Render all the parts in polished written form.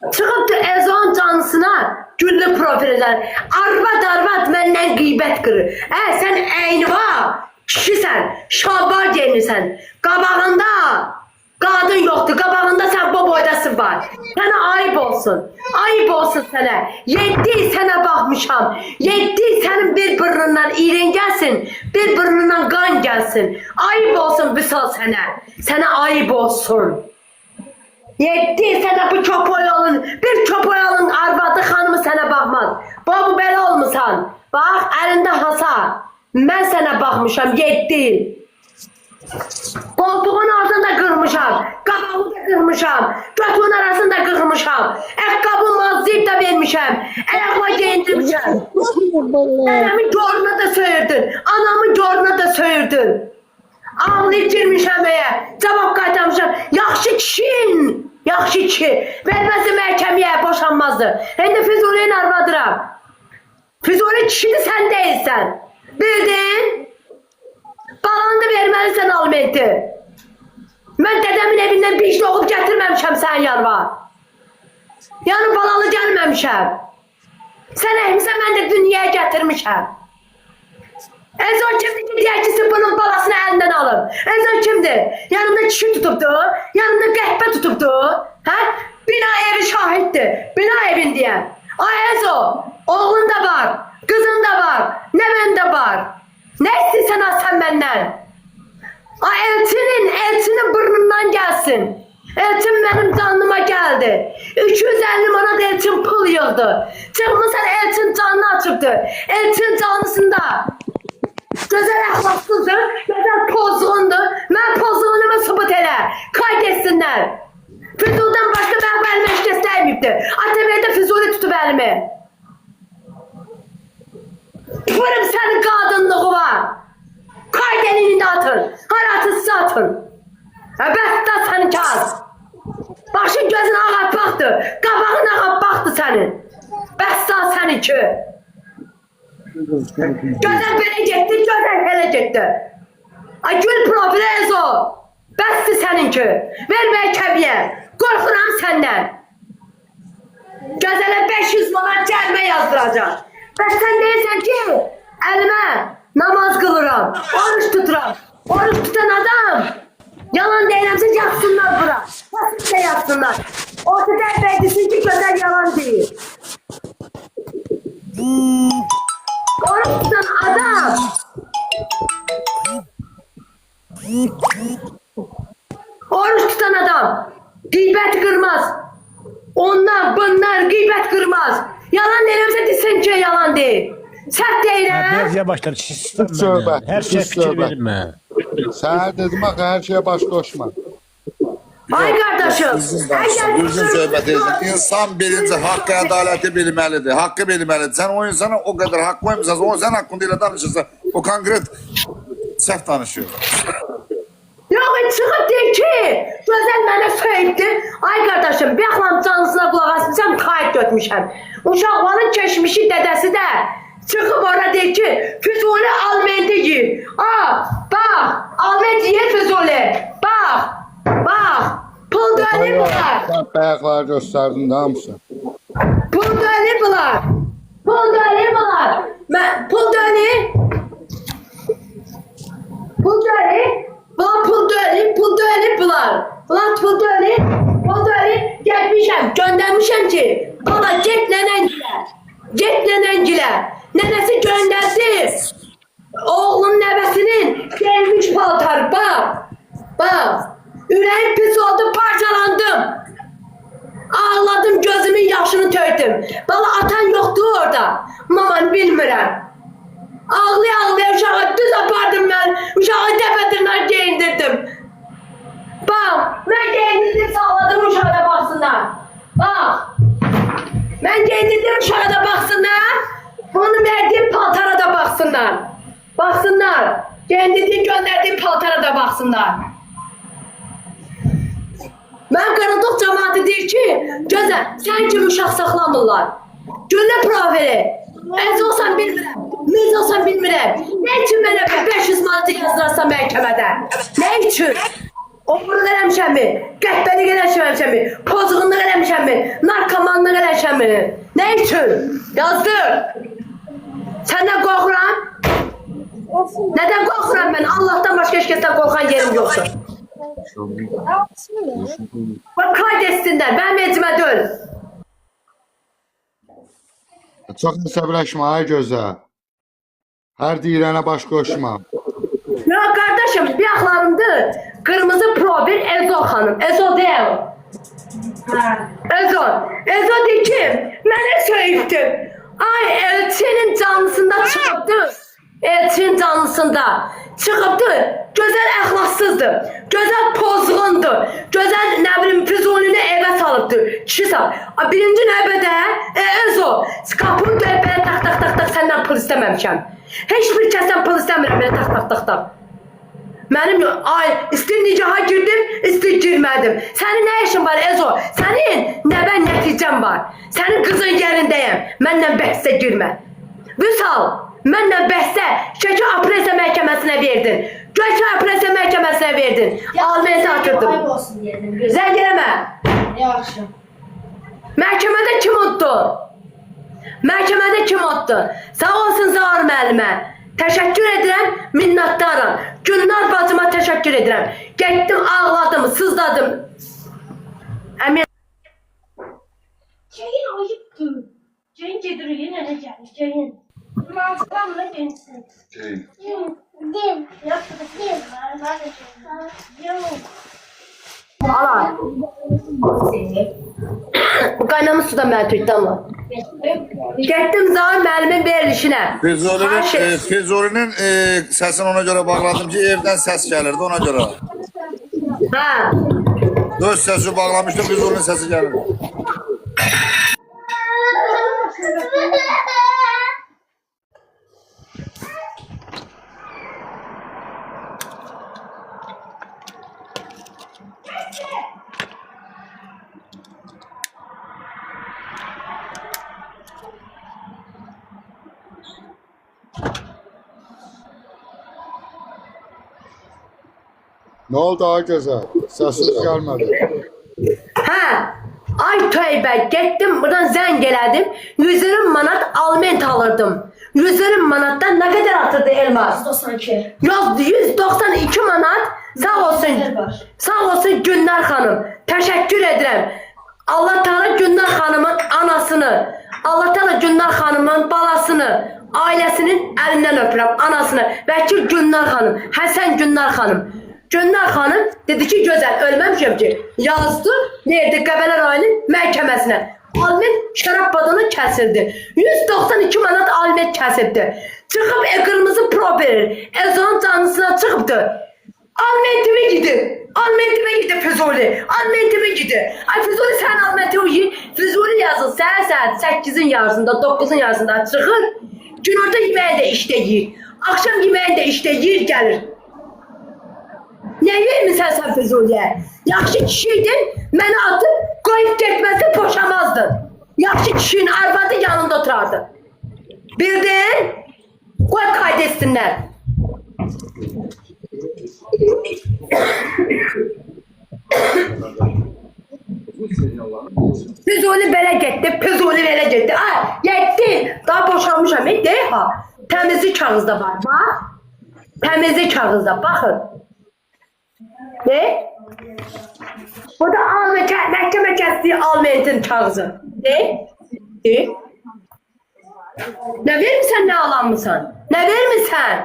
Çıxıbdı Ezon canlısına güllü profildən. Arvad məndən qeybət qırır. Sən əyniva kişisən, şalvar geyinirsən. Qabağında qadın yoxdur. Qabağında sən bu boydasın var. Sənə ayıb olsun. Ayıb olsun sənə. 7 sənə baxmışam. 7 sənin bir burnundan iğren gəlsin. Bir burnundan qan gəlsin. Ayıb olsun Vüsal sənə. Sənə ayıb olsun. 7 sənə bu köpoy alın. Bir köpoy alın arvadı xanımı sənə baxmaz. Babu belə olmusan. Bax əlində hasa. Mən sənə baxmışam 7. Koltuğun altında kırmışam. Kabağı da kırmışam. Götünün arasında kırmışam. Ayakkabı mazlayıp da vermişim. Ayakla giyindirmişim. Anamın coruna da söyledin. Anamın coruna da söyledin. Ağlayıp girmişim eye. Cevap qaytarmışam. Yaxşı kişin. Yaxşı kişi. Verməsi məhkəməyə boşanmazdı. Hem de Füzuli'nin arvadıram. Füzuli kişini sen değilsen. Bildin? Balanı verməlisən alimenti. Mən dədəmin evindən bir iş oxub gətirməmişəm sən yarva. Yəni balalı gəlməmişəm. Sən əhmisən mən də dünyaya gətirmişəm. Ezon kimdir ki deyək ki bunun balasını əlindən alın. Ezon kimdir? Yanımda kişi tutubdu. Yanımda qəhbə tutubdu. Bina evi şahiddir. Bina evin deyən. Ay Ezo, oğlun da var. Kızın da var. Nəvən də var. Ne istiyorsan sen benden? Elçinin burnundan gelsin. Elçin benim canlıma geldi. 250 manat elçin pul yığdı. Çıkmışsan elçin canlı açıptı. Elçin canlısında. Güzel ahlaksızdır, güzel pozğundur. Ben pozğunumu subut elə. Kaydetsinler. Füzul'dan başka ben elime hiç göstermeyipti. ATV'de Füzul'u tutup elimi. Vurum senin kadınlığı var. Kaydenini de atın. Haratısı atın. Bəsdə səni kaz. Başın gözün ağap baxdı. Qabağın ağap baxdı sənin. Bəsdə səni ki. Gözəl belə getdi, gözəl belə getdi. Ay gül profili Ezo. Bəsdir sənin ki. Ver məhkəməyə. Qorxuram səndən. Gözələ 500 manat gəlmə yazdıracaq. Bəs sən deyirsən ki, əlimə namaz qılıram, oruç tuturam. Oruç tutan adam, yalan deyirəmsə yatsınlar bura. Nasıl şey yatsınlar? Ortada belirsin ki gözəl yalan deyir. Oruç tutan adam, oruç tutan adam, gıybet kırmaz. Onlar, bunlar gıybet kırmaz. Yalan deyirəmsə desin ki yalan deyil. Səhv deyirəm. Biraz yavaşlar. Her şey fikir verilme. Səhər dedim axı hər şeyə baş qoşma. Ay qardaşım. Düzgün söhbət edin. İnsan birinci haqqı, ədaləti bilməlidir. Haqqı bilməlidir. Sən o insana o qədər haqq qoymuşsan, o sən haqqında ilə danışırsan, o konkret səhv danışıyor. Yox, çıxıb deyir ki, gözəl mənə söyledi. Ay qardaşım, bir axlam canlısına qulaq asmışam, kayıt götmüşəm. Uşaqların keçmişi dədəsi də çıxıb orada deyir ki, Füzuli alimenti yiyir. Bax, aliment yiyir Füzuli. Bax, pul dönür bunlar. Bayaqları göstərdin də hamısı. Pul dönür bunlar. Pul dönür bunlar. Pul dönür. Pul dönür. Bunlar pul dönür bunlar. Bunlar pul dönür. Pul dönür. Gelmişəm, göndermişəm ki, baba get nənəngilə. Get nənəngilə. Nənəsi gönderdi. Oğlun nəvəsinin gelmiş paltar. Bak. Ürəyim pis oldu, parçalandım. Ağladım, gözümün yaşını töydüm. Bala atan yoktu orada. Maman bilmirəm. Ağlaya uşağı düz apardım ben. Uşağı tepedinler giyindirdim. Bak, ben giyindirdim sağladım uşağı da baksınlar. Bak. Ben giyindirdim uşağı da baksınlar. Onun verdiği paltara da baksınlar. Baksınlar. Giyindirdiği gönderdiği paltara da baksınlar. Ben qırıldıq cəmaatı deyir ki, gözəl, sən kimi uşaq saxlamırlar. Güllə profili. Ez olsan bilmirəm, biz olsan bilmirəm. Ne üçün mənə 500 manatı yazdırarsan məhkəmədə? Ne üçün? Oğurluq eləmişəmmi? Qəhbəlik eləmişəmmi? Pozğunluq eləmişəmmi? Narkomanlıq eləmişəmmi? Nə üçün? Yazdır. Səndən qorxuram? Nədən qorxuram mən? Allah'tan başqa heç kəsdən qorxan yerim yoxdur. Bak kaydetsinlər, mənim ecimə döl. Çox əsəbləşmə, ay gözəl. Hər deyilənə baş qoşma. Ya kardeşim, bir axlarımdır. Kırmızı pro bir Ezo xanım. Ezo deyil. Ezo. Ezo deyil ki, mənə söyübdü. Ay, elçinin canlısında çıxıbdı. Elçinin canlısında çıxıbdı. Gözəl əxlaqsızdır. Gözəl pozğundur. Gözəl, nə bilim, füzulini evə salıbdır. Kişi sal. Birinci növbədə, Ezo, qapını döyüb belə tak səndən pul istəməmişəm. Heç bir kəsdən pul istəmirəm belə tak. Mənim, ay, istir nicaha girdim, istir girmədim. Sənin nə işin var Ezo? Sənin nəbən nəticəm var. Sənin qızın yerindəyəm. Mənlə bəhsə girmə. Vüsal, mənlə bəhsə Şəki Apresiya məhkəməsinə verdin. Şəki Apresiya məhkəməsinə verdin. Almenti atırdım. Zəng eləmə. Yaxşı. Məhkəmədə kim utdu? Məhkəmədə kim utdu? Sağ olsun Zahar müəllimə. Təşəkkür edirəm, minnətdaram. Gülnar bacıma təşəkkür edirəm. Getdim, ağladım, sızladım. Əmin. Ceyin ayıptır. Ceyin gedir yine ne gelmiş Ceyin. Mantıklamla gençsin. Ceyin. Dim. Yaptı dim. Ben de Ceyin. Yok. Ala. Qaynamış suda mənə tökdü amma. Getdim Zahar müəllimin verilişinə. Füzulinin səsini ona görə bağladım ki, evdən səs gəlirdi ona görə. Ha. Öz səsi bağlamışdım, Füzulinin səsi gəlirdi. Nə oldu ay gözəl? Səsiz gəlmədi. Hə. Ay tövbə, getdim buradan zəng elədim. 120 manat alment alırdım. 120 manatdan nə qədər atırdı Elmas? 192. Yazdı 192 manat. Sağ olsun. Sağ olsun Gülnar xanım. Təşəkkür edirəm. Allah Teala Gülnar xanımın anasını, Allah Teala Gülnar xanımın balasını, ailəsinin əlindən öpürəm, anasını. Vəkil Gülnar xanım, Həsən Gülnar xanım. Gülnar xanım dedi ki, gözəl, ölməmişəm ki. Yazdı, verdi Qəbələ rayonun məhkəməsinə. Alment şərab badını kəsildi. 192 manat alment kəsibdi. Çıxıb qırmızı pro verir. Ezonun canlısına çıxıbdı. Almentimi gidi. Almentimi gidi Füzuli. Almentimi gidi. Ay Füzuli sen almenti uyuyun. Füzuli yazın. Saat 8'in yarısında, 9'un yarısında çıxır. Günorta yemeği de işte yiyir. Akşam yemeği de işte yiyir gelir. Ne vermirsən sən Füzuliyə? Yaxşı kişiydin, məni atıb qoyub getməsə boşamazdın. Yaxşı kişinin arvadı yanında oturardı. Bildin? Qoy kaydetsinlər. Füzuli belə getdi, Füzuli belə getdi. Ay, getdi. Daha boşanmışam, deyil ha. Təmizlik kağızda var, bax. Təmizlik kağızda, baxın. Ne? Bu da məhkəmə kəsdiyi almentin kağızı. Ne? Ne? Ne vermirsən, ne alanmısan? Ne vermirsən?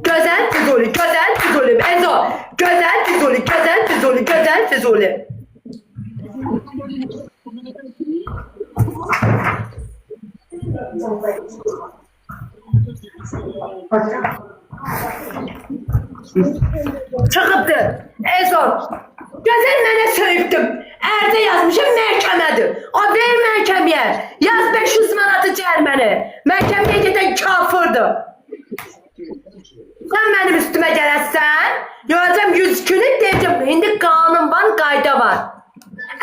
Gözəl Füzuli, gözəl Füzuli, Ezo. Gözəl Füzuli, gözəl Füzuli, gözəl Füzuli. Çıxıbdı. Ezon. Gözəl mənə söyübdüm. Ərdə yazmışım məhkəmədir. O ver məhkəməyə. Yaz 500 manatı cərməni. Məhkəməyə gedən kafırdır. Sən mənim üstümə gələsən, görəcəm 100 günü deyəcəm. İndi qanun var, qayda var.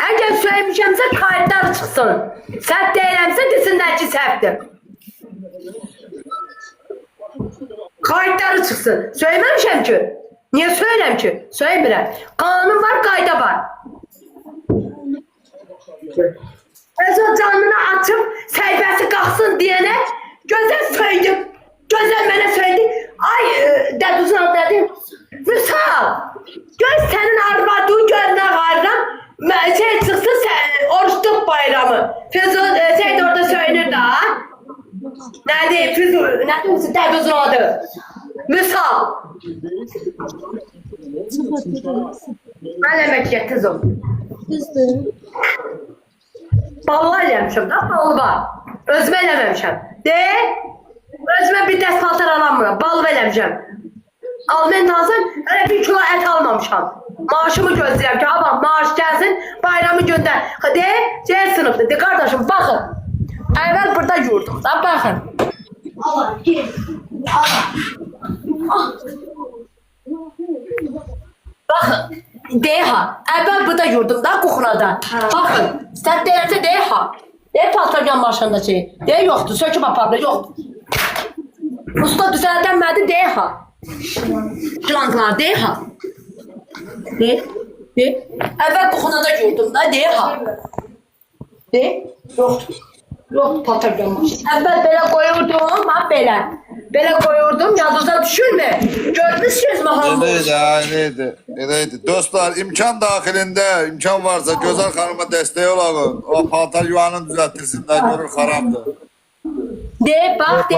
Əgər söyləmişəmsə kayıtlar çıxsın. Səhv deyirəmsə desinlər ki səhvdir. Kayıtları çıxsın. Söyləməmişəm ki. Niye söyleyeyim ki? Söylemiyorum. Kanun var, kayda var. Öz o canını açıp səhifəsi qalxsın deyənə gözəl söyledim. Gözəl mənə söyledi. Ay dəduzun adı nədir? Vüsal. Göz sənin arvadın görünə qayıram. Şey çıxsın oruçluq bayramı. Füzul şey de orada söylenir daha. Nerede? Füzul. Nerede? Dəduzun adı. Vüsal. Mən demək ki, kızım. Balva eləmişəm da, balva. Özümə eləməmişəm. Özümə bir dəst paltar alamıram, balva eləmişəm. Almen alsın, hələ 1 kilo ət almamışam. Maaşımı gözləyəm ki, abam maaş gəlsin, bayramı göndər. C sınıfdır, qardaşım, baxın. Əvvəl burada yurdum da, baxın. Allah, gel. Allah. Baxın. Deha, əvvəl burada yurdumda, Kuxunada. Baxın, sən deyəsə Deha. Paltaryan maşında şey. Yoxdur, söküb apardı, yoxdur. Usta düzəldən mədi Deha. Şlanklar Deha. Əvvəl Kuxunada yurdumda, Deha. Yoxdur. Yox, paltaryan maşında. Əvvəl belə qoyurdum, belə. Belə koyurdum, yalnızdan düşürme. Görmüşsünüz mü hamur? Eleydi. Dostlar, imkan dahilinde, imkan varsa Gözəl xanıma dəstək olalım. O paltar yuvanını düzəltdirsinlər, görür xarabdır. Bak,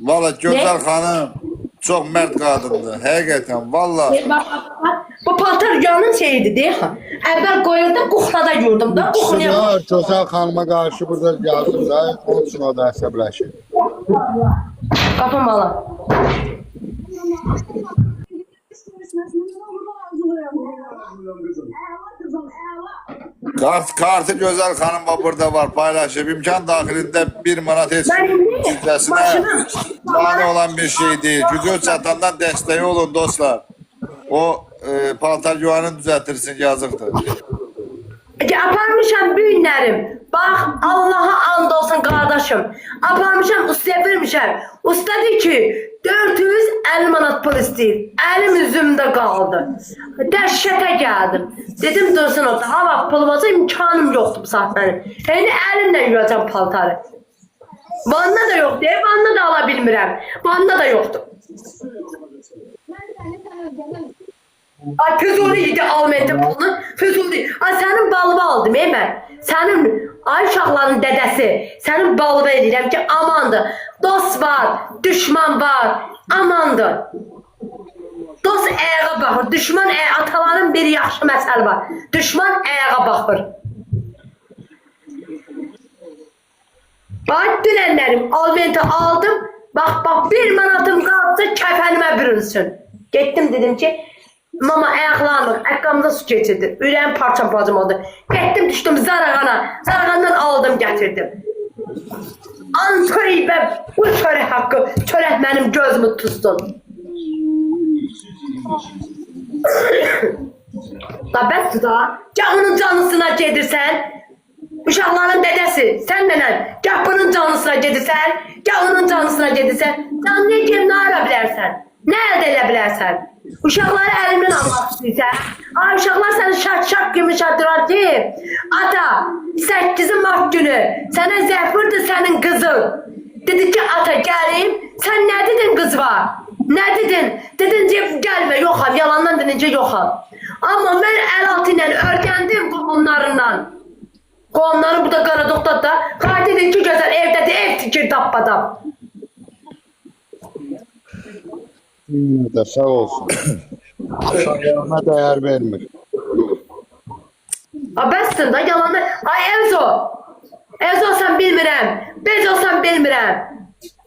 Valla Gözəl xanım çox mərd qadındır, həqiqətən, valla. Bu paltar yuvanın şeyiydi, deyə. Əvvəl koyurdum, Kuxunada yurdum da. Sınar, Gözəl xanıma qarşı burada yazdım da, onun üçün o da əsəbləşir. Kapım ala. Kartı Gözəl xanım burada var, paylaşıb. İmkan dahilində 1 manat heç cüzləsinə mani olan bir şey değil. Gücü çatandan dəstəyi olun dostlar. O paltar yuvanını düzəltirsin, yazıqdır. Aparmışam büyünlerim. Bak Allah'a and olsun kardeşim. Aparmışam ustaya vermişəm. Usta dedi ki 450 manat pul istəyir. Elim üzümdə qaldı. Dəhşətə gəldim. Dedim dursun orada. Ha bak pulumasa imkanım yoxdur bu saat mənim. Yəni əlimlə yuyacam paltarı. Vanna da yok diye vanna da ala bilmirəm. Vanna da yoktur. Ay Füzuli idi almenti pulunu. Füzuli. Ay sənin balığı aldım mən. Sənin ay uşaqların dədəsi. Sənin balığı edirəm ki amandır. Dost var, düşman var. Amandır. Dost ayağa baxır. Düşman ataların bir yaxşı məsəl var. Düşman ayağa baxır. Bax dünənlərim almenti aldım. Bak 1 manatım qaldı kəfənimə bürünsün. Getdim dedim ki mama ayaqlanır, əqqamda su geçirdi. Ürəyim parçam oldu. Getdim düşdüm Zarağana. Zarağandan aldım gətirdim. Antoy və bu çörək haqqı, çörək mənim gözümü tutsun. Da bəsdir da. Gahının canısına gedirsən. Uşaqların dədəsi, sən nənən, gah bunun canısına gedirsən, gah onun canısına gedirsən. Canını kim nə ara bilərsən? Nə əldə elə bilərsən? Uşaqları əlimdən almaq istəyirsən. Ay uşaqlar səni şak kimi şadırar ki, ata 8 Mart günü sənə zəfirdir sənin qızın. Dedi ki ata gəlim, sən nə dedin qız var? Nə dedin? Dedin ki gəlmə, yoxam, yalandan denince yoxam. Amma mən əl altı ilə örgəndim qohumlarından. Qohumları burada Qaradoqda qatilin ki gözəl evdədir, ev tikir tappadam. Da sağ olsun. Sağlığına değer vermir. Bəsdir da yalandan. Ay Ezo sən bilmirəm. Bez olsan bilmirəm.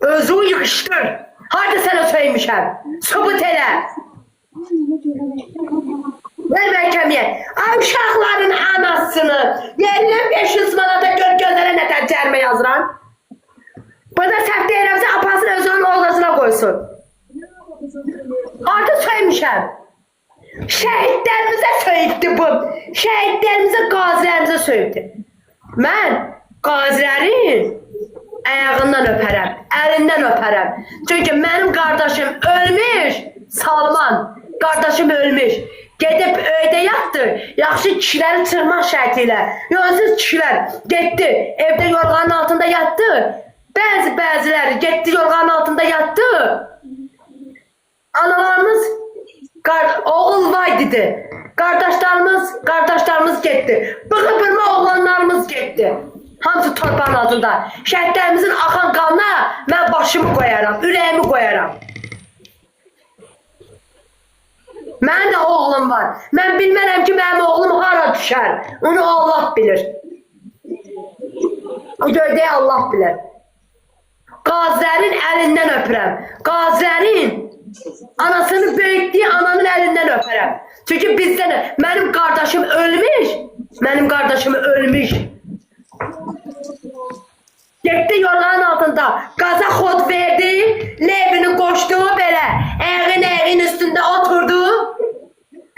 Özü yığışdır. Harada sənə söymişəm. Subut elə. Ver məhkəməyə. Ay uşaqların anasını. Yerlə 500 manata gözlərə nətər cərmə yazıram. Burada səhv deyirəmsə apasını özünün oğlasına qoysun. Artık söylemişəm. Şəhidlərimizə söyübdü bu. Şəhidlərimizə, qazilərimizə söyübdü. Mən qazilərin ayağından öpərəm, əlindən öpərəm. Çünki mənim qardaşım ölmüş, Salman, qardaşım ölmüş. Gedib öydə yatdı. Yaxşı kişiləri çırmaq şərti ilə. Yolsuz kişilər getdi. Evdə yorğanın altında yatdı. Bəziləri getdi yorğanın altında yatdı. Analarımız oğul vay dedi. Qardaşlarımız getdi. Bığı-bırma oğlanlarımız getdi. Hamısı torpağın altında. Şəhidlərimizin axan qanına mən başımı qoyaram, ürəyimi qoyaram. Mənim də oğlum var. Mən bilmərəm ki, mənim oğlum hara düşər. Onu Allah bilir. O göydə Allah bilir. Qazilərin əlindən öpürəm. Qazilərin anasını böyütdüyü ananın əlindən öpərəm. Çünki bizdən mənim qardaşım ölmüş. Mənim qardaşım ölmüş. Getdi yorğanın altında qaza xod verdi, levini qoşdu belə, əğin üstündə oturdu,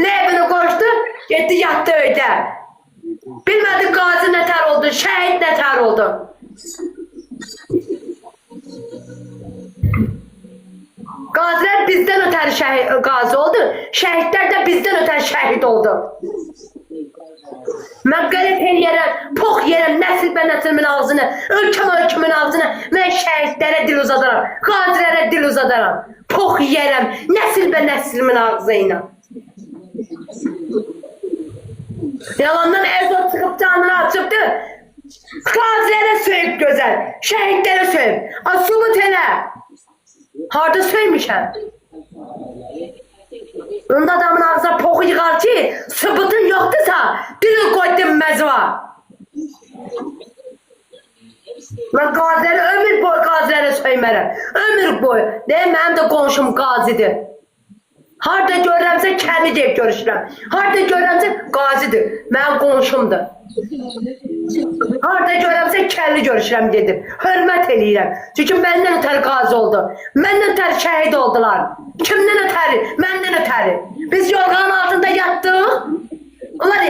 levini qoşdu, getdi yatdı öydə. Bilmədi qazi nətər oldu, şəhid nətər oldu. Qazilər bizdən ötəri qazi oldu, şəhidlər də bizdən ötəri şəhid oldu. Mən qələt eləyərəm, pox yerəm, nəsil bə nəsilimin ağzını, ölkəmin ağzını, mən şəhidlərə dil uzadaram, qazilərə dil uzadaram, pox yerəm, nəsil bə nəsilimin ağzı ilə. Yalandan Erdoğan çıxıb canını açıbdı, qazilərə söyüb gözəl, şəhidlərə söyüb, asubut elə, harada söymüşəm? Onda adamın ağzına poxu yığar ki, sübutun yoxdursa, dili qoydum məzva. Mən qaziləri, ömür boyu qazilərə söymərəm. Ömür boyu. Deyəm, mənim də qonşum qazidir. Harada görürəmsə, kəndi deyib görüşürəm. Harada görürəmsə, qazidir. Mənim qonşumdur. Harada görürəmsə, kəndi görüşürəm dedim. Hörmət eləyirəm. Çünki məndən ötəri qazi oldu. Məndən ötəri şəhid oldular. Kimdən ötəri? Məndən ötəri. Biz yorğanın altında yatdıq. Onlar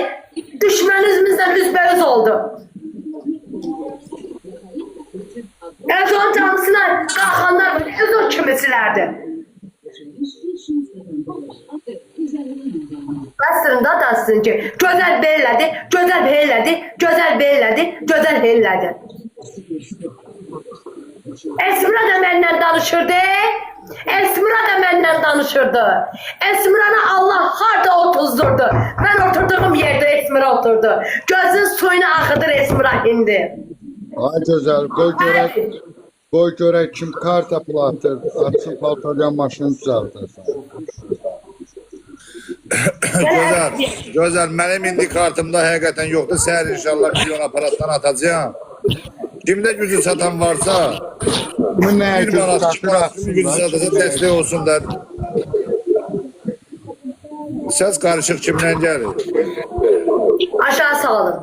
düşmənimizlə üzbəüz oldu. Erdoğan canlısına qalxanlar var. Erdoğan kimisilərdir. Aslında da aslında ki, gözəl bellədi, gözəl bellədi, gözəl bellədi, gözəl bellədi. Esmira da məndən danışırdı. Esmira da məndən danışırdı. Esmira'na Allah harda otuzdurdu. Ben oturduğum yerde Esmira oturdu. Gözün suyunu axıdır Esmira indi. Ay gözəl, qoy görək kim karta platır, açın paltaryan maşını düzəldirsən. Gözəl, mənim indi kartımda həqiqətən yoxdur. Səhər inşallah milyon aparatdan atacağım. Kimdə gücü satan varsa, Kimin nəyə bir manat, iki manat gücü satasa dəstək olsun da. Səs qarışıq kimdən gəlir? Aşağı salın.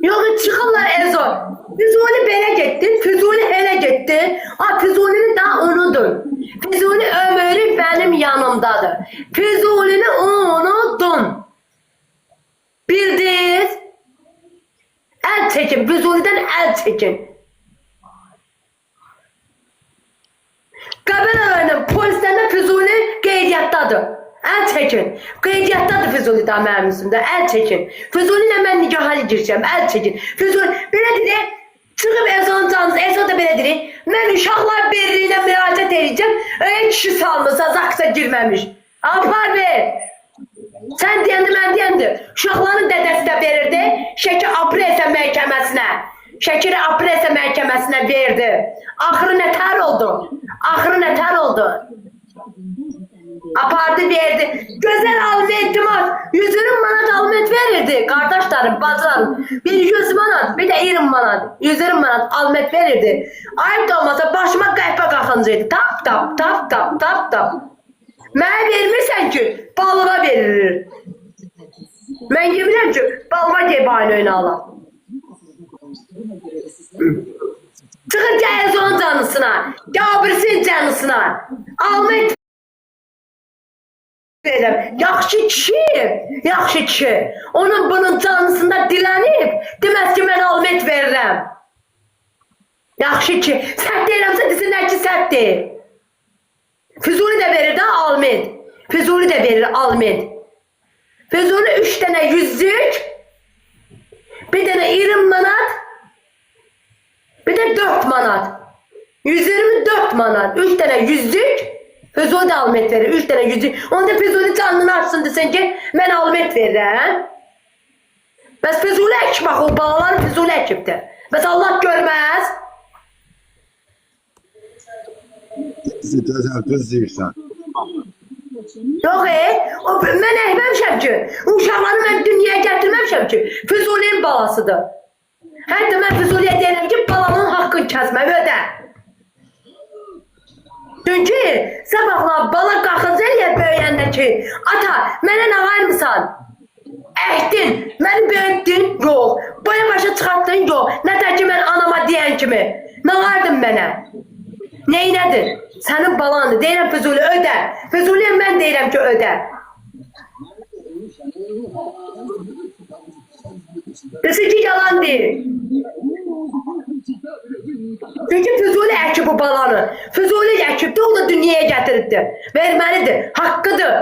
Yok çıxırlar Ezo. Füzuli belə getdi, Füzuli elə getdi. Füzuli'ni daha unudun. Füzuli ömrü benim yanımdadır. Füzuli'ni unutun. Bildiniz? El çekin, Füzuli'den el çekin. Qəbələlərinin polislərində Füzuli qeydiyyatdadır. El çekin. Qeydiyyatdadır Füzuli daha mənim üstümdə. El çekin. Füzuli ilə mən nigahali girəcəm. El çekin. Füzuli belə deyir. Çıxıb Ezo'nun canlısı. Ezo da belə deyir. Mən uşaqlar birliyinə müraciət edəcəm. Öyle kişi salmırsa, zaksa girməmiş. Apar ver. Sən deyəndi, mən deyəndi. Uşaqların dədəsi də verirdi. Şəki Apresiya məhkəməsinə. Şəkiri Apresiya məhkəməsinə verdi. Axırı nətər oldu? Axırı nətər oldu? Apardı verdi. Güzel almet var. 100 manat almet verirdi. Kardeşlerim, bacılarım. Bir 100 manat, bir de 20 manat. 100 manat almet verirdi. Ayıp da olmasa başıma qəhbə qaxıncıydı. Tap tap tap tap tap tap. Mənə vermirsən ki, balığa verilir. Mən yemirəm ki, balığa geyb aynı oyunu alam. Çıxır gəyiz onun canlısına. Gabirsin canlısına. Almet yaxşı kişi, yaxşı kişi. Onun bunun canlısında dilənib, deməz ki, mən almet verirəm. Yaxşı ki, səhv deyirəmsə desinlər ki, səhv deyil. Füzuli de verir de Almet. Füzuli de verir Almet. Füzuli 3 tane yüzlük, bir tane 20 manat, bir de 4 manat. 124 manat. 3 tane yüzlük, Füzuli de Almet verir. 3 tane yüzlük. Onda Füzuli canını açsın desin ki ben Almet verirəm. Bəs Füzuli əkib bax, o balalar Füzuli əkibdir. Bəs Allah görməz. Gözəl düz deyirsən. Yox mən əhməmişəm ki, uşaqları mən dünyaya gətirməmişəm ki, Füzulinin balasıdır. Hətta mən Füzuliyə deyirəm ki, balanın haqqını kəsmə, ödə. Çünki sabahlar bala qalxacaq böyüyəndə ki, ata, mənə nə vermirsən? Əhdin, məni böyütdün, yox. Boya başa çıxartdın, yox. Nə tək ki, mən anama deyən kimi. Nə verdin mənə? Neynədir? Sənin balandır. Deyirəm Füzuli, ödə. Füzuliyə mən deyirəm ki, ödə. Desin ki, yalan deyil. Çünki Füzuli əkib bu balanı. Füzuli əkibdir, o da dünyaya gətiribdir. Verməlidir, haqqıdır.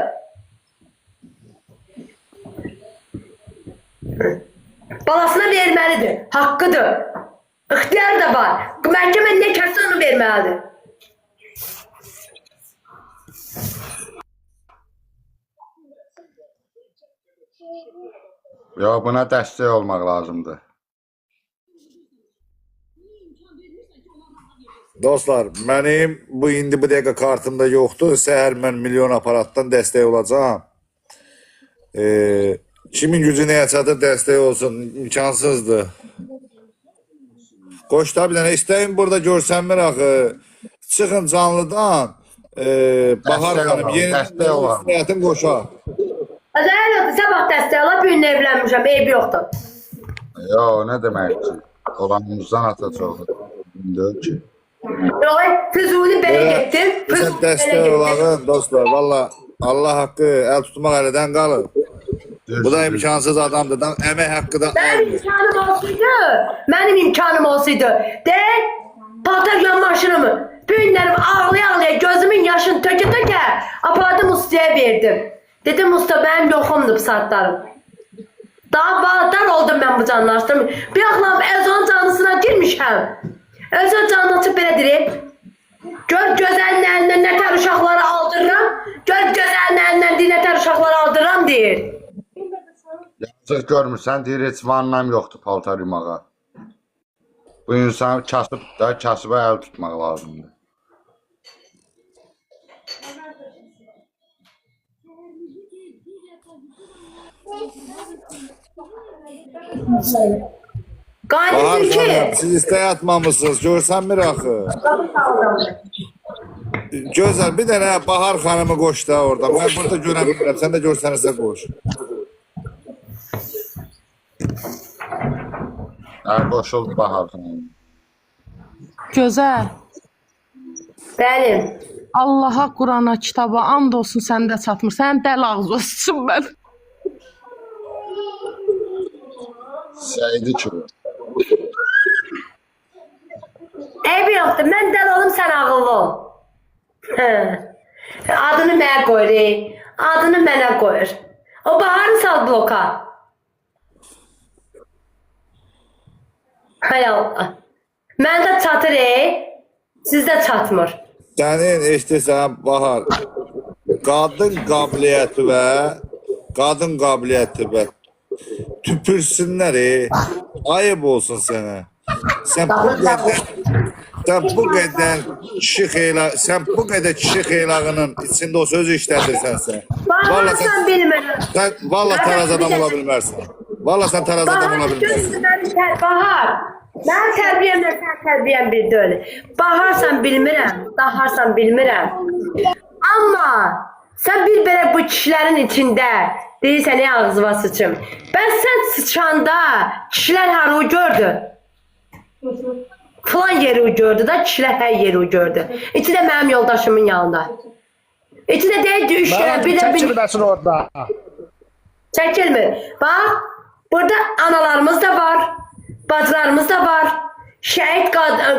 Balasına verməlidir, haqqıdır. İxtiyar da var. Məhkəmə nə kəsə onu verməlidir. Ya buna dəstək olmaq lazımdır. Dostlar, mənim bu indi bu dəqiqə kartımda yoxdur. Səhər mən milyon aparatdan dəstək olacağım. Kimin gücü nəyə çatır dəstək olsun, imkansızdır. Qoşda bir dənə istəyin burada görsənmir axı. Çıxın canlıdan. Bahar xanım, yeni həyatın qoşa. Azər yoxdur, sabah dəstək ola, bir gün evlənmişəm, eyb yoxdur. Ya nə demək ki? Olanımızdan ata çoxdur. Deyil ki. Yox, Füzuli belə getdim. Sən dəstək olağın dostlar, valla Allah haqqı əl tutmaq əlidən qalır. Bu da imkansız adamdır. Əmək haqqı da almır. Mənim imkanım olsaydı, de, paltar maşınımı, bir günlərim ağlaya-ağlaya, gözümün yaşını tökə-tökə, apardım ustaya verdim. Dedim, usta, mənim yoxumdur bu saatlarım. Daha bağdar oldum mən bu canlaştırım. Bir axlam Özon canlısına girmişəm. Özon canlı açıb belə deyir. Gör gözəlin əlindən nətər uşaqları aldırıram. Gör gözəlin əlindən nətər uşaqları aldırıram deyir. Yazıq görmürsən, deyir, heç vannam yoxdur paltar yumağa. Bu insan kasıb da, kasıba əl tutmaq lazımdır. Bahar Qayıdır ki, xanım, siz istəyə atmamışsınız, görsənmir axı. Gözəl, bir dənə Bahar xanımı qoş da orada. Mən burada görə bilmirəm, sən də görsənirsə qoş. Qoşuldu Bahar xanım. Gözəl. bəlim. Allaha, Qurana, kitaba and olsun səndə çatmır. Sənin dəl ağzı olsun mən. Səydi ki. Eybi yoxdur, mən dəl olum, sən ağıllı ol. Adını mənə qoyur, adını mənə qoyur. O Baharı sal bloka. Hay Allah. Mən də çatır, sizdə çatmır. Sənin eşdirsən Bahar, qadın qabiliyyəti və tüpürsünlər, ayıb olsun sənə. Sən bu qədər kişi xeylağının içində o sözü işlədirsənsə. Bahar sən bilmirəm. Valla taraz adam ola bilmərsən. Valla sən taraz adam ola bilmərsən. Bahar, mən tərbiyəmlə sən tərbiyəm bir deyil. Baharsan bilmirəm, daharsan bilmirəm. Amma sən bir belə bu kişilərin içində deyirsən, ey ağzıva sıçım. Bəs sən sıçanda kişilər harı gördü? Falan yeri gördü da, kişilər hər yeri gördü. İçi də mənim yoldaşımın yanında. İçi də deyildi, üç kere bir de Çəkilməsin orada. Çəkilmir. Bax, burada analarımız da var, bacılarımız da var, şəhid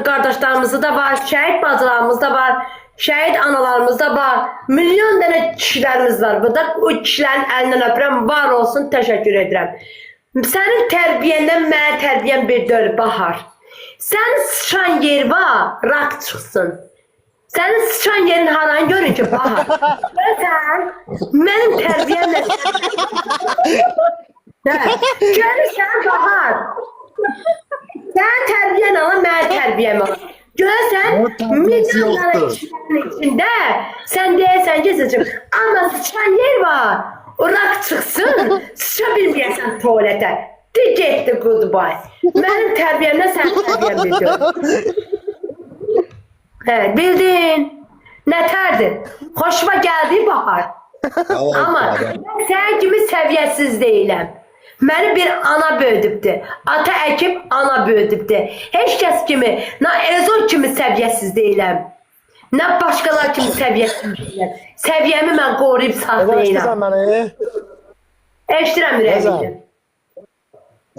qardaşlarımız da var, şəhid bacılarımız da var, Şəhid analarımız da var. Milyon dənə kişilərimiz var burada. O kişilərin əlindən öpürəm. Var olsun, təşəkkür edirəm. Sənin tərbiyəndən mənə tərbiyəm bir döl Bahar. Sənin sıçan yer var, rak çıxsın. Sənin sıçan yerin haranı görün ki Bahar. Görürsən, mənim tərbiyəmlə... Görürsən Bahar. Sənin tərbiyən alın, mənə tərbiyəm alın. Görürsən, milyonların içində sən deyəsən ki, sıçım. Amma sıçan yer var, o rak çıxsın, sıça bilməyəsən tualetə. De getdi goodbye. Mənim tərbiyəmlə sənin tərbiyəm bildir. Hə, bildin. Nətərdir? Xoşuma gəldi Bahar. Amma mən sən kimi səviyyəsiz deyiləm. Məni bir ana böyüdübdü. Ata əkib ana böyüdübdü. Heç kəs kimi, nə Ezon kimi səviyyəsiz deyiləm. Nə başqalar kimi səviyyəsiz deyiləm. Səviyyəmi mən qoruyub saxlayıram. Eşdirsən məni? Eşdirəm ürəyimdən.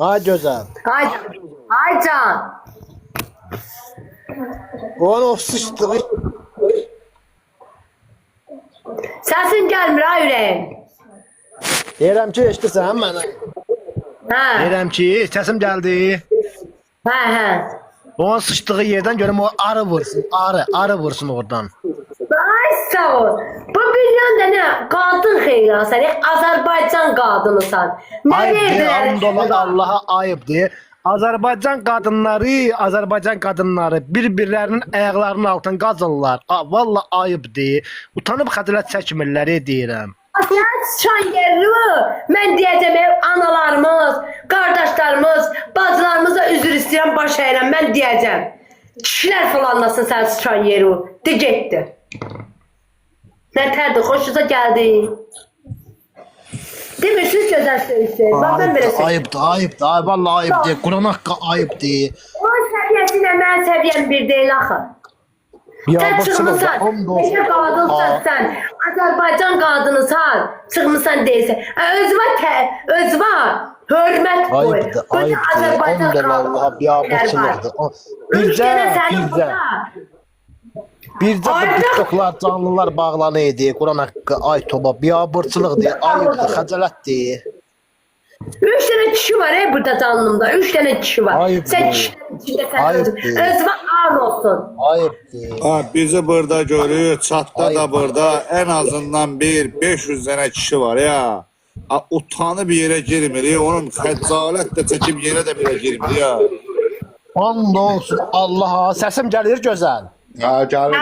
Ay gözəl. Ay can. Onun o sıçdığı. Səsin gəlmir ay ürəyim. Deyirəm ki, eşdirsən məni? Hə, Deyirəm ki, səsim gəldi. hə. Onun sıçdığı yerdən görüm o arı vursun. Arı vursun oradan. Ay sağ ol. Bu milyon dənə qadın xeyran səni. Azərbaycan qadınısan. Nə Ayıp verdilər? diye Allah'a ayıp diye. Azərbaycan qadınları bir-birlərinin ayaqlarının altından qazırlar. Valla ayıp diye. Utanıb xəcalət çəkmirlər deyirəm. Sən sıçan yerli. Mən deyəcəm analarımız, qardaşlarımız, bacılarımıza üzr istəyirəm, baş əyirəm. Mən deyəcəm. Kişilər falanlasın sən sıçan yeri. De getdi. Nətərdir, xoşunuza gəldi. Demirsiniz gözəl söyüşlər. Bax mən belə söyləyim. Ayıpdır. Ay vallahi ayıp diye. Kur'an haqqı ayıp diye. Onun səviyyəsi ilə mənim səviyyəm bir deyil axı. Sən çıxmısan, necə qadınsan sən, Azərbaycan qadınısan, çıxmısan deyilsən. Özvə hörmət qoy. Ayıpdır. Allah'a biabırçılıqdır. Bircə bu TikToklar, canlılar bağlanıydı. Kur'an haqqı, ay toba, biabırçılıqdır. Ayıpdır, xəcalətdir. 3 dənə kişi var burada canlımda. 3 dənə kişi var. Ayıp Sən değil. kişilərin içində sən Ayıp özün. değil. Özvə an olsun. Ayıpdır. Ha, bizi burada görür, çatda da burada en azından 500 tane kişi var ya. Ha, utanıb yerə girmir, onun xəcalət də çəkib yerə də belə girmir ya. And olsun Allah'a. Səsim gəlir gözəl. Ha, gəlir.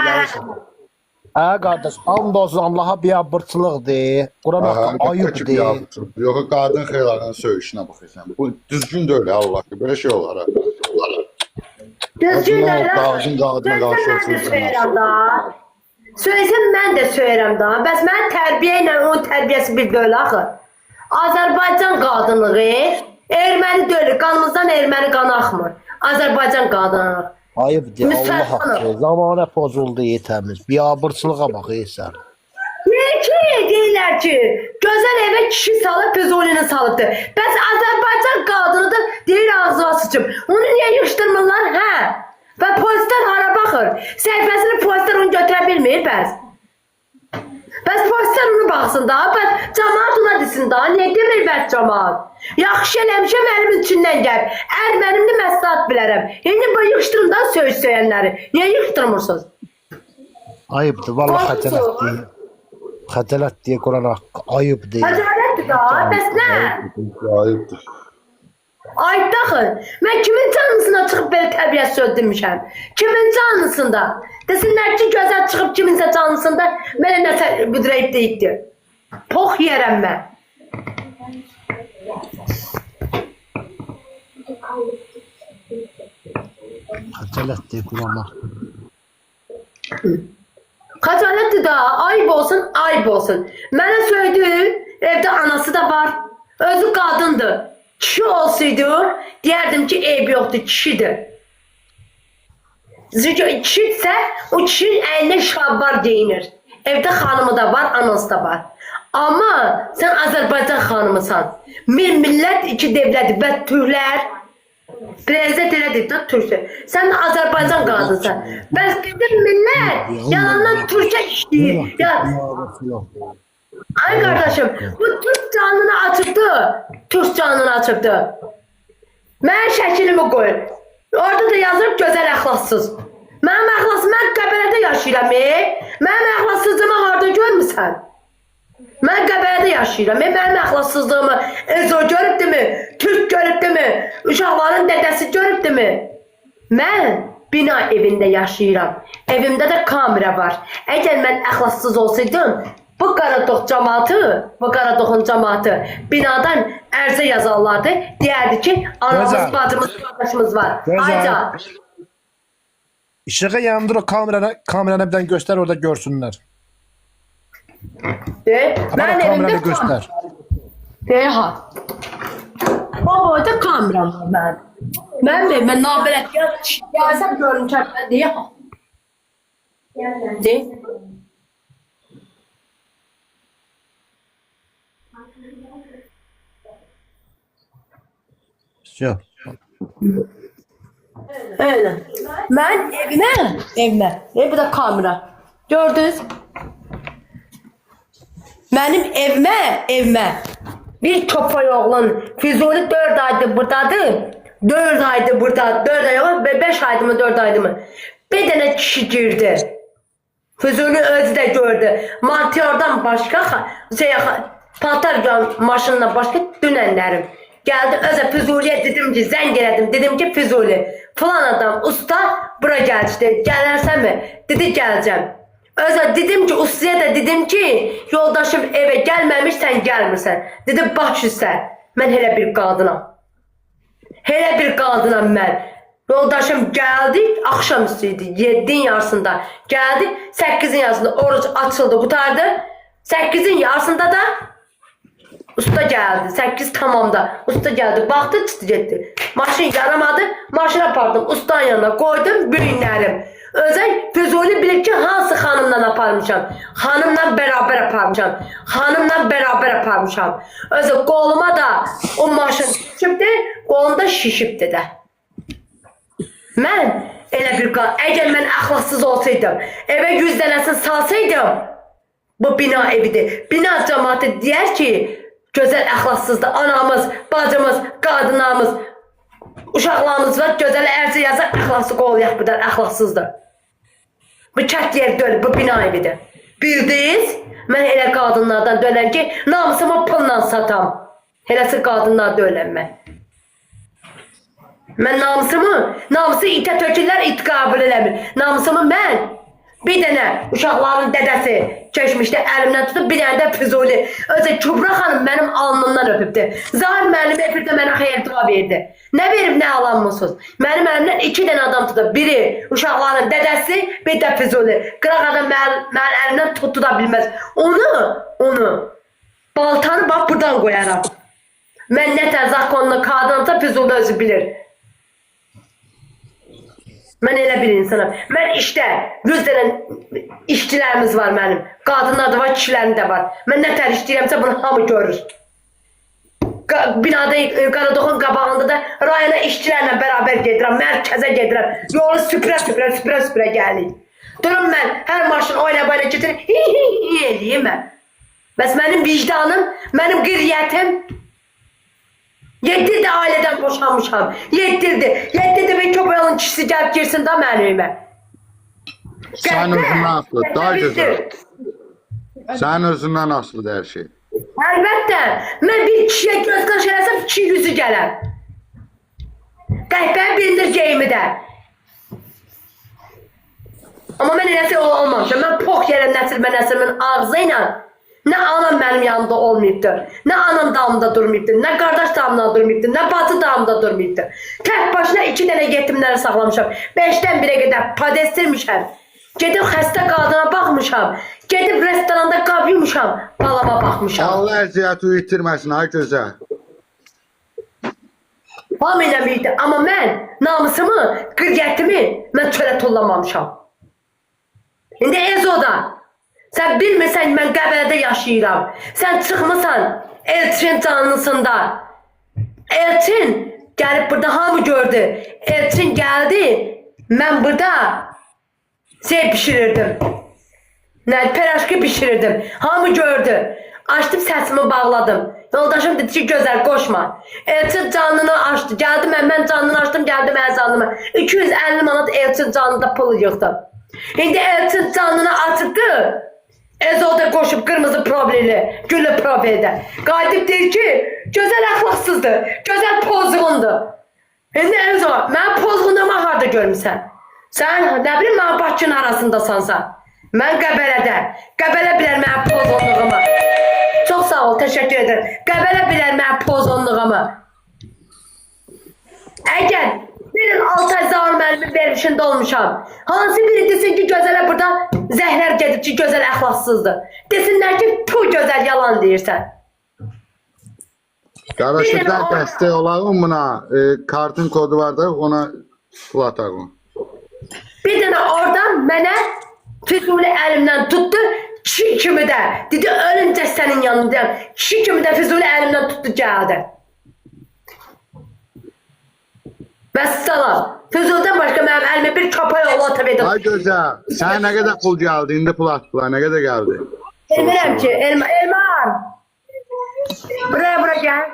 Hə qardaş, and olsun Allah'a biabırçılıqdır. Kur'an haqqı ayıpdır. Yox, qadın xeylarının söyüşünə baxırsan. Bu düzgün deyil Allah ki, belə şey olar. Düzgün Qadın qadına qarşı söyürəm da. Söyləsən mən də söyürəm da. Bəs mənim tərbiyə ilə onun tərbiyəsi bir deyil axı. Azərbaycan qadınlığı erməni deyil. Qanımızdan erməni qan axmır. Azərbaycan qadınlığı. Ayıpdır Allah haqqı. Zamanə pozuldu yetəmiz. Biabırçılığa baxırsan. Deyirlər ki, gözəl evə kişi salıb, Füzulini salıbdır. Bəs Azərbaycan qadını da deyir ağzıma sıçıb. Onu niyə yığışdırmırlar, hə? Və polislər hara baxır? Səhifəsini polislər onu götürə bilmir, bəs? Bəs polislər onu baxsın da, bəs cəmaat ona desin da, niyə demir bəs cəmaat? Yaxşı eləmişəm, əlimin içindən gəl. Mənimdir, məsləhət bilərəm. İndi bu yığışdırın da söz söyənləri. Niyə yığışdırmırsınız? Ayıpdır, vallahi xəcalətdir. Xəcalətdir, Kur'an haqqı, ayıpdır. Xəcalətdir da, bəs nə? Ayıbdır. Ayıb daxın. Mən kimin canlısına çıxıb belə təbiət söz demişəm? Kimin canlısında? Desinlər ki, gözəl çıxıb kiminsə canlısında mənə nəsə büdrəyib deyibdir. Pox yerəm mən. Xəcalətdir, Kur'an haqqı. Xəcalətdir da, ayıb olsun, ayıb olsun. Mənə söydü, evdə anası da var. Özü qadındır. Kişi olsaydı, deyərdim ki, eyb yoxdur, kişidir. Kişidirsə, o kişinin əynində şalvar geyinir. Evdə xanımı da var, anası da var. Amma sən Azərbaycan xanımısan. Bir millət, iki devlət, bədtühlər. Prezident elədir də Türkiyə. Sən də Azərbaycan qadınsan. Bəs bizim millət yalandan Türkiyə işləyir. Ya ay qardaşım, bu Türk canını açıbdı. Türk canını açıbdı. Mən şəklimi qoyun. Orada da yazır gözəl əxlassız. Mənim əxlassız, mən Qəbələdə yaşayıram. Mənim əxlassızlığımı harada görmüsən? Mən Qəbələdə yaşayıram. Mənim əxlassızlığımı Ezo görübdümü? Türk görübdümü? Uşaqların dədəsi görübdümü? Mən bina evində yaşayıram. Evimdə də kamera var. Əgər mən əxlassız olsaydım, bu Qaradox cəmaatı binadan ərzə yazarlardı. Deyərdi ki, anamız, bacımız, qardaşımız var. Ayca. İşığı yandır o kamerana bir göster orada görsünler. Mən Kamerada göster. Ha. O boyda kameram var mənim. Mən nabələt gəlsəm görün çəkmə deyə ha. De. Yok. Öyle. Mən evimə. Bu da kamera. Gördünüz? Mənim evimə bir köpək oğlan Füzuli 4 aydır buradadır. 4 aydır burada. 4 ay yox, 5 aydır mı 4 aydır mı? Bir dənə kişi girdi. Füzuli özü də gördü. Montiyordan başqa paltar maşınla başqa dünənlərim. Geldi özə Füzuliyə dedim ki, zəng elədim. Dedim ki, Füzuli, falan adam, usta bura gəldi. Gələrsənmi? Dedi, gələcəm. Özə dedim ki, ustaya da dedim ki, yoldaşım evə gəlməmiş, sən gəlmirsən. Dedi, baş üstə. Mən elə bir qadınam. Elə bir qadınam mən. Yoldaşım geldi, akşamüstü idi. 7'in yarısında geldi. 8'in yarısında oruç açıldı, kurtardı. 8'in yarısında da usta geldi. 8 tamamda. Usta geldi. Baktı çıktı gitti. Maşın yaramadı. Maşına apardım. Ustanın yanına koydum. Bürünlerim. Özel Füzuli bilir ki hansı hanımla aparmışam. Hanımla beraber aparmışam. Hanımla beraber aparmışam. Özel koluma da o maşın şişipti. Kolumda şişipti de. Mən elə bir qal, əgər mən əxlassız olsaydım, evə 100 dənəsini salsaydım, bu bina evidir. Bina cəmaatı deyər ki, gözəl əxlassızdır. Anamız, bacımız, qadınlarımız, uşaqlarımız var, gözəl ərzə yazar, əxlaslı qolayaq bu da əxlassızdır. Bu kət yer dönür, bu bina evidir. Bildiniz, mən elə qadınlardan dönəm ki, namusumu pulla satam. Eləsi qadınlar dönəm mən. Mən namusu itə tökürlər, it qəbul eləmir. Namusumu mən bir dənə uşaqların dədəsi keçmişdə əlimdən tutub, bir dənə də Füzuli. Özə Kübra xanım mənim alnımdan öpübdü. Zahir müəllimi efirdə mənə xeyir dua verdi. Nə verib, nə alanmısınız? Mənim əlimdən 2 dənə adam tutub. Biri uşaqların dədəsi, bir də Füzuli. Qıraq adam mənim əlimdən tuta bilməz. Onu baltanı bax buradan qoyaram. Mən nətər zakonlu qadınsa Füzuli özü bilir. Mən elə bir insanım. Mən işdə 100 dənə işçilərimiz var mənim. Qadınlar da var, kişilərim də var. Mən nə tər işləyirəmsə bunu hamı görür. Binada Qaradoxun qabağında da rayona işçilərlə bərabər gedirəm, mərkəzə gedirəm. Yolu süpürə gəlir. Durum mən hər maşın oyna-bayna getirir, eləyim mən. Bəs mənim vicdanım, mənim qiriyyətim 7 de aileden boşanmışam. 7 de ve köpeğin kişisi gelip girsin da mənimə. Sen özündən asılı, daha güzel. Sen özündən asılıdır her şey. Əlbəttə, mən bir kişiyə göz qaş eləsəm 2 yüzü gələr. Qəhbəni bildirəcəyimi də. Amma mən eləsə olmamışam. Mən pox yerəm nəsirimin ağzı ilə. Nə anam mənim yanımda olmayıbdır, nə anam damımda durmayıbdır, nə qardaş damımda durmayıbdır, nə bacı damımda durmayıbdır. Tək başına 2 dənə yetimləri saxlamışam, 5-dən 1-ə qədər padestirmişəm. Gedib xəstə qadına baxmışam, gedib restoranda qab yumuşam, balama baxmışam. Allah əziyyəti itirməsin, ay gözəl. Hamı ilə birlikdə, amma mən namusumu, qiriyyətimi mən çölə tullamamışam. İndi Ezo'da. Sen bilmirsən mən Qəbələdə yaşayıram. Sen çıxmısan Elçin canlısında. Elçin Gəlib burada hamı gördü. Elçin gəldi. Mən burada şey pişirirdim. Ne, peraşki pişirirdim. Hamı gördü. Açtım sesimi bağladım. Yoldaşım dedi ki güzel koşma. Elçin canını açtı. Geldim ben canını açtım geldim ben canımı. 250 manat Elçin canında pul yıktım. Şimdi Elçin canını açıktı. Ezo da koşup kırmızı problemi, güllü problemi. Qayıdıb deyir ki güzel ahlaksızdı. Güzel pozğundu. Şimdi Ezo ben pozğunluğumu harda görmüsən? Sen ne bileyim ben Bakının arasındasansa. Ben Qəbələdə. Qəbələ bilər mənim pozğunluğumu. Çok sağ ol, teşekkür ederim. Qəbələ bilər mənim pozğunluğumu. Əgər benim Altay Zaur müəllimin verişində olmuşam, hansı biri desin ki gözələ burada zəhlər gedib ki gözəl əxlaqsızdır. Desinlər ki bu gözəl yalan deyirsən. Qardaşlar dəstək olalım buna. Kartın kodu var da ona pul atalım. Bir dənə oradan mənə Füzuli əlimdən tutdu, kişi kimi də. Dedi ölüncə sənin yanındayım. Kişi kimi də Füzuli əlimdən tutdu gəldi. Vəssalam. Füzulidən başqa mənim əlimə bir köpək oğlu ata verdim. Ay gözəl. Sənə nə qədər pul gəldi? İndi pul atdılar. Nə qədər gəldi? Bilmirəm ki, Elmar. Buraya gəl.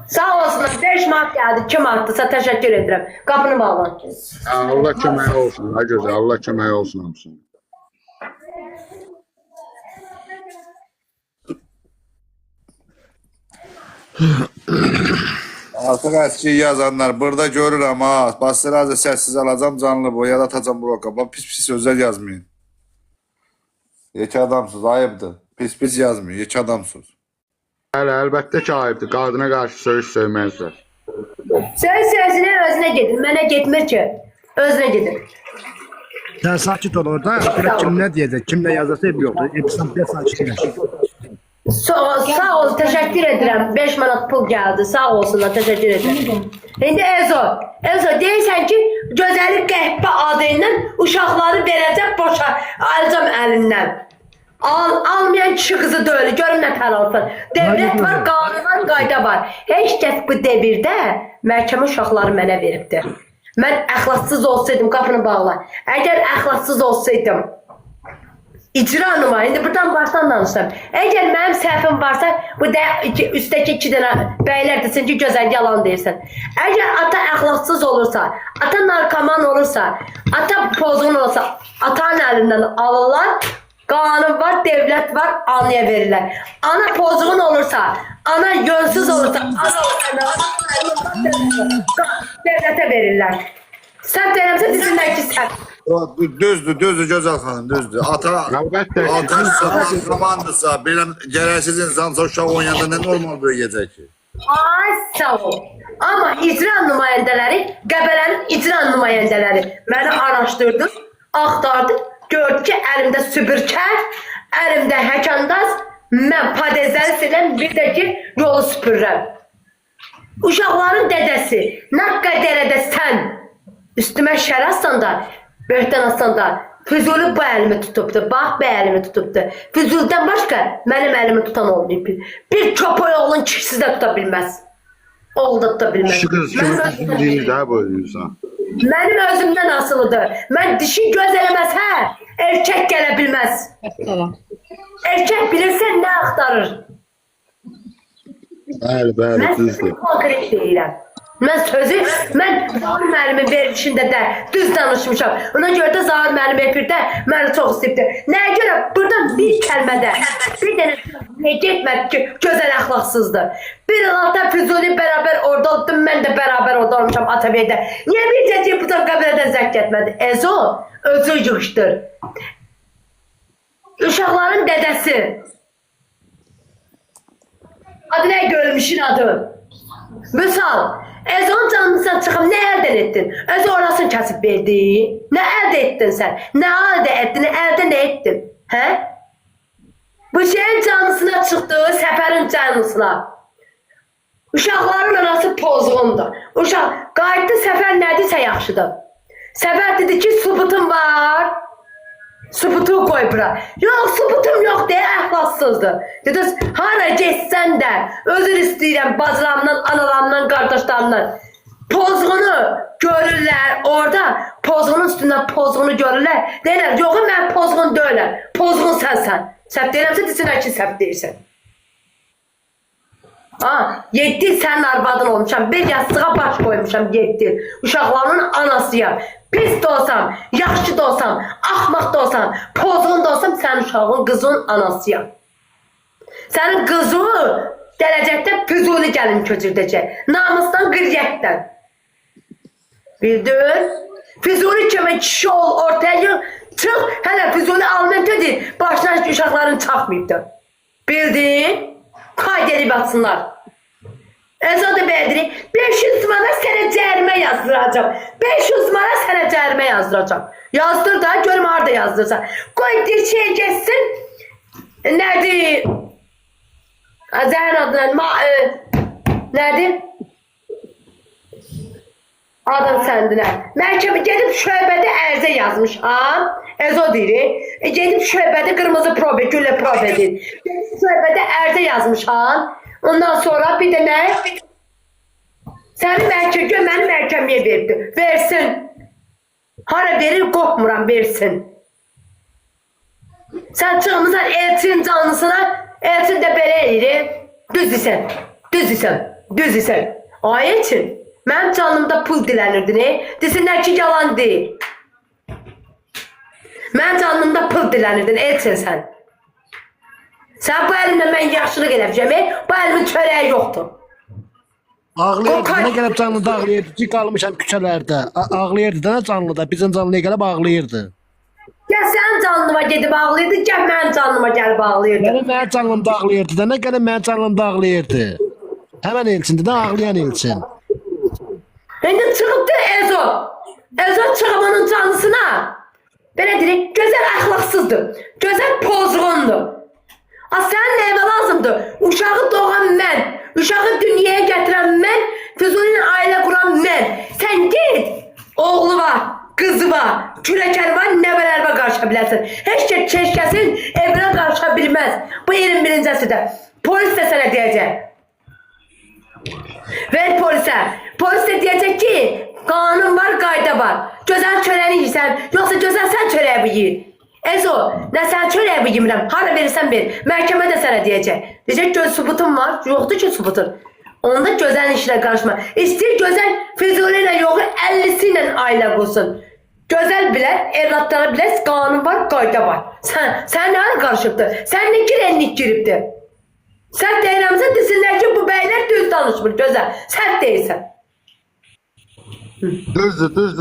Sağ olsunlar. 5 manat geldi. Kim attısa teşekkür ederim. Kapını bağlan. Allah köməyi olsun. Ay gözəl. Allah köməyi olsun hamısına. Artık eski yazanlar burada görürüm ha. Bastırazı sessiz alacağım canlı bu ya da atacağım bloka. Bak pis pis sözler yazmayın. Yeki adamsız ayıptır. Pis pis yazmıyor. Yeki adamsız. Hələ əlbəttə ki ayıbdır. Qadına qarşı söyüş söyməzlər. Söz sözüne özüne gidin. Mənə getmir ki. Özüne gidin. Sen sakit ol orada. Bırak kim ne diyecek, kim ne yazarsa hep yoktu. Hepsinden bir sakit ol. Sağ ol. Teşekkür ederim. 5 manat pul geldi. Sağ olsunlar. Teşekkür ederim. Şimdi Ezo. Ezo deyirsən ki gözəlik qəhbə adıyla uşaqları verəcək boşa. Alacağım əlindən. Almayan kişi kızı deyil. Görün ne tər olsun. Devlet var, qanun var, qayda var. Heç kəs bu devirdə məhkəmə uşaqları mənə veribdir. Mən əxlaqsız olsaydım, qapını bağla. Əgər əxlaqsız olsaydım, icra numa, indi buradan başdan danışdım. Əgər mənim səhvim varsa, bu da üstəki 2 dənə bəylər desin ki, gözəl yalan deyirsən. Əgər ata əxlaqsız olursa, ata narkoman olursa, ata pozğun olursa, atanın əlindən alırlar. Qanun var, devlet var, anaya verirlər. Ana pozğun olursa, ana yönsüz olursa, ana devlete verirlər. Sən deyirəmsə desinlər ki, sən. Düzdür Gözəl xanım, düzdür. Əlbəttə ki. Ata komandırsa, belə gərəksiz insansa uşaq oynayanda nə normal böyüyəcək ki? Ay sağ ol. Amma icra nümayəndələri, Qəbələnin icra nümayəndələri məni araşdırdı, axtardı. Gördü ki əlimdə süpürkər, əlimdə həkandaz, mən padezləri silən bir də ki yolu süpürürəm. Uşaqların dədəsi, nə qədərədə sən üstümə şər atsan da, böhtən atsan da, Füzuli bu əlimi tutubdu, bax bu əlimi tutubdu. Füzulidən başqa mənim əlimi tutan olmayıb. Bir köpək oğlun kişisi də tuta bilməz. Oğlu da tuta bilməz. Şu kız kimi deyil də bu insan. Mənim özümdən asılıdır. Mən dişi göz eləməz, hə? Erkək gələ bilməz. Erkək bilirsən nə axtarır? Bəli, Mən düzdür. konkret deyirəm. Mən Zahir müəllimin verilişində də düz danışmışam. Ona görə də Zahir müəllim efirdə məni çox istəyibdi. Nəyə görə? Buradan bir kəlmədə, bir dənə getmədi ki, gözəl əxlaqsızdır. Bir Ata Füzuli bərabər orada oldum, mən də bərabər orada olmuşam Atabeydə. Niyə bir cəciyə bu da Qəbələdən zəng etmədi? Ezo özü yığışdır. Uşaqların dədəsi. Adı nə görmüşün adı? Misal, Ezo'nun canlısına çıxıb nə əldə etdin? Ezo orasını kəsib verdi. Nə əldə etdin sən? Nə əldə etdin? Əldə nə etdin? Hə? Bu şeyin canlısına çıxdı, səfərin canlısına. Uşaqların arası pozğundur. Uşaq, qayıtdı səfər nədirsə yaxşıdır. Səfər dedi ki, sübutum var. Sübutu koy bura. Yok sübutum yok deyə əxlassızdır. Dediniz, hara geçsən də özür istəyirəm bacılarımdan, analarımdan, qardaşlarımdan. Pozğunu görürlər orada, pozğunun üstündən pozğunu görürlər. Deyirlər, yox mən pozğun deyiləm, pozğun sənsən. Səhv deyirəmsə desinlər ki, səhv deyirsən. 7 il sənin arvadın olmuşam, bir yastığa baş koymuşam 7 il. Uşaqlarının anasıyam. Pis de olsam, yaxşı da olsam, axmaq da olsam, pozğun da olsam sənin uşağın, qızın anasıyam. Sənin qızını gələcəkdə Füzuli gəlin köçürdəcək. Namusdan, qıryətdən. Bildin? Füzuli kimi kişi ol, ortaya çıx, hələ Füzuli almentödür, başına uşaqların çaxmayıbdır. Bildin? Kayıt edip atsınlar. Ezad Bedri 500 mana sənə cərimə yazdıracağım. 500 mana sənə cərimə yazdıracağım. Yazdır da görüm harada yazdırsan. Qoy bir şey geçsin. Nədir? Zəhən adına nədir? Adım səndinə. Məhkəmə gedib şöbədə ərzə yazmışam. Ezo deyir. Gedib şöbədə qırmızı probe, güllə probe deyir. Gedib şöbədə ərzə yazmışam. Ondan sonra bir de nə? Səni məhkəmə, məni məhkəməyə verdi. Versin. Hara verir, qorxmuram, versin. Sən çıxmısan elçinin canlısına, elçin də belə eləyir. Düz desən, düz desən, düz desən. Ay elçin, mənim canımda pul dilənirdi, ne? Desinlər ki, yalan deyil. Mənim canımda pul dilənirdi, elçin sən. Sən bu əlimlə mən yaxşılıq eləmişəm, bu əlimin çörəyi yoxdur. Ağlayırdı, nə gəlib canlıda ağlayırdı ki, qalmışam küçələrdə. Ağlayırdı da canlıda, bizim canlıya gəlib ağlayırdı. Gəl sənin canlıma gedib ağlayırdı, gəl mənim canlıma gəlib ağlayırdı. Mənim canlımda ağlayırdı da, nə gəlib mənim canlımda ağlayırdı. Həmən elçindi də, ağlayan elçin. İndi çıxıbdı Ezo. Ezo çıxıb onun canlısına. Belə deyək, gözəl əxlaqsızdır, gözəl pozğundur. Sənin neyvə lazımdır? Uşağı doğan mən, uşağı dünyaya gətirən mən, Füzulinin ailə quran mən. Sən git, oğlu var, qızı var, kürəkər var, nəvələrə qarışa bilərsin. Heç keşkəsin evinə qarışa bilməz. Bu 21-ci əsrdə. Polis də sənə deyəcək. Ver polisə. Polis də deyəcək ki, qanun var, qayda var. Gözəl çörəyini yiyirsən, yoxsa gözəl sən çörəyi yiyir. Ezo, nə sən çörəyi bu yemirəm, hara verirsən ver, məhkəmə də sənə deyəcək. Deyəcək göz sübutun var, yoxdur ki sübutun. Onda gözəl işlə qarışma. İstəyir gözəl Füzuli ilə yoxu 50'si ilə ailə qursun. Gözəl bilər, evlatlara bilər, qanun var, qayda var. Sən nə ara qarışıbdır? Sən nə girenlik giribdir? Sən deyirəmsə desinlər ki bu bəylər düz danışmır, gözəl. Sən deyirsən. Düzdür.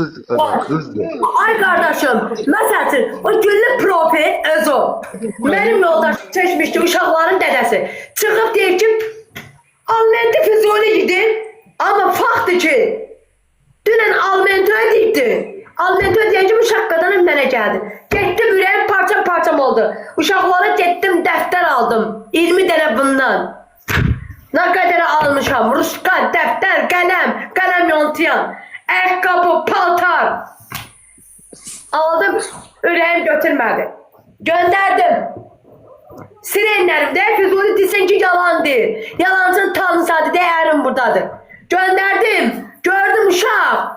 Ay kardeşim, məsəl o güllü profil Ezo, benim yoldaşım çeşmişdi uşaqların dədəsi. Çıxıb deyir ki, Almenti Füzuli idi, amma faktdır ki, dünən Almenti ödəyibdi. Almenti ödəyən ki, uşaq qadının mənə gəldi. Getdim, ürəyim parça-parçam oldu. Uşaqlara getdim, dəftər aldım, 20 dənə bundan. Nə qədər almışam, ruska, dəftər, qələm yontayan. Ayakkabı, paltar. Aldım, ürəyim götürmədi. Gönderdim. Sirenlerimde Füzuli desin ki yalan değil. Yalancın tanrısadı değerim buradadır. Gönderdim. Gördüm uşaq.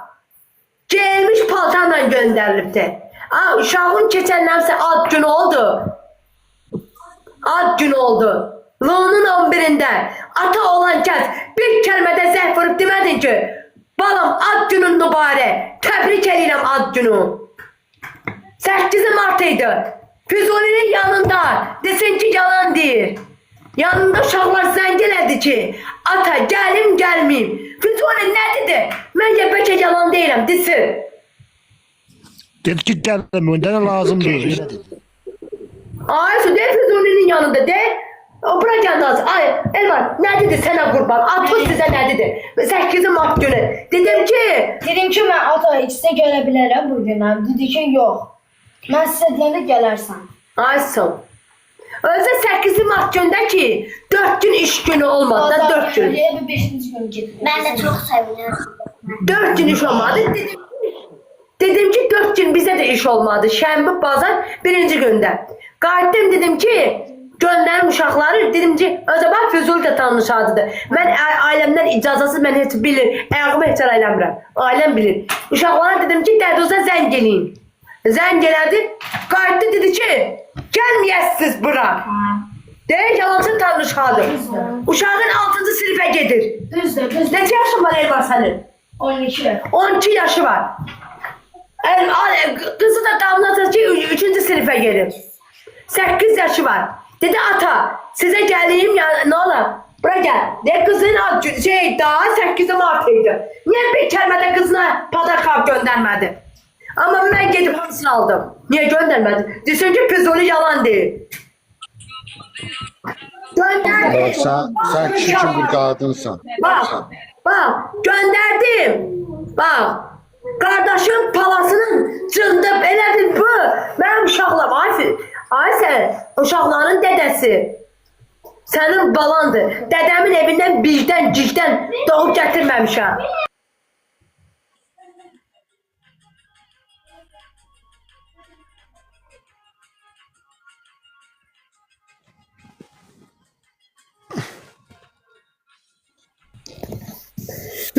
Gelmiş paltarla gönderilibdi. Uşağın keçənlərsə ad günü oldu. Ad günü oldu. Lunun 11'inde ata olan kəs bir kəlmədə zəhv vurub demədin ki, balam ad günün mübarək. Təbrik edirəm ad günü. 8 Mart idi. Füzuli'nin yanında desin ki yalan değil. Yanında uşaqlar zəng elədi ki, ata gəlim gəlməyim. Füzuli nə dedi? Məncə bəlkə yalan deyirəm desin. Dedi ki gəlmə, nə lazım deyil, elə dedi. Ay su de Füzuli'nin yanında de. O bura gəldi az. Ay Elvan nə dedi sənə qurban? Atız sizə nə dedi? 8 Mart günü. Dedim ki mən ata ikisi gələ bilərəm bugünəm. Dedi ki yox. Mən sizə deyəndə gələrsən. ay son. Özü 8 Mart gündə ki 4 gün iş günü olmadı da 4 gün. 5-ci gün getdim. Ben de çok sevindim. 4 gün iş olmadı. Dedim Dedim ki 4 gün bizə də iş olmadı. Şənbə, bazar birinci gündə. Qayıtdım dedim ki göndərim uşaqları. Dedim ki acaba Füzuli də tanış adıdır. Mən ailəmdən icazəsiz mən heç bilir. Ayağımı heç ara eləmirəm. Ailəm bilir. Uşaqlara dedim ki Dədoz'a zəng eləyin. Zəng elədi. Qayıtdı dedi ki gəlməyəsiniz bura. Deyək yalancı tanış adı. Uşağın 6-cı sinifə gedir. Düzdür. Neçə yaşın var Elvar sənin? 12. 12 yaşı var. Kızı da damlatır ki 3. sınıfa gelir. 8 yaşı var. Dedi ata size geleyim ya ne olur. Bura gel. De kızın daha 8 Mart'ıydı. Niye bir kelime kızına padakap göndermedi? Ama ben gidip hamısını aldım. Niye göndermedi? Desin ki Füzuli yalan değil. Gönderdim. Sen kişi için bir kadınsan. Bak gönderdim. Bak. Kardeşim palasının cındıb elədir bu. Mənim uşaqlarım, ay sən uşaqların dədəsi. Sənin balandır. Dədəmin evindən birdən, cicdən doğub gətirməmişəm.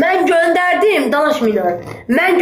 Mən göndərdim, danışmayın. Mən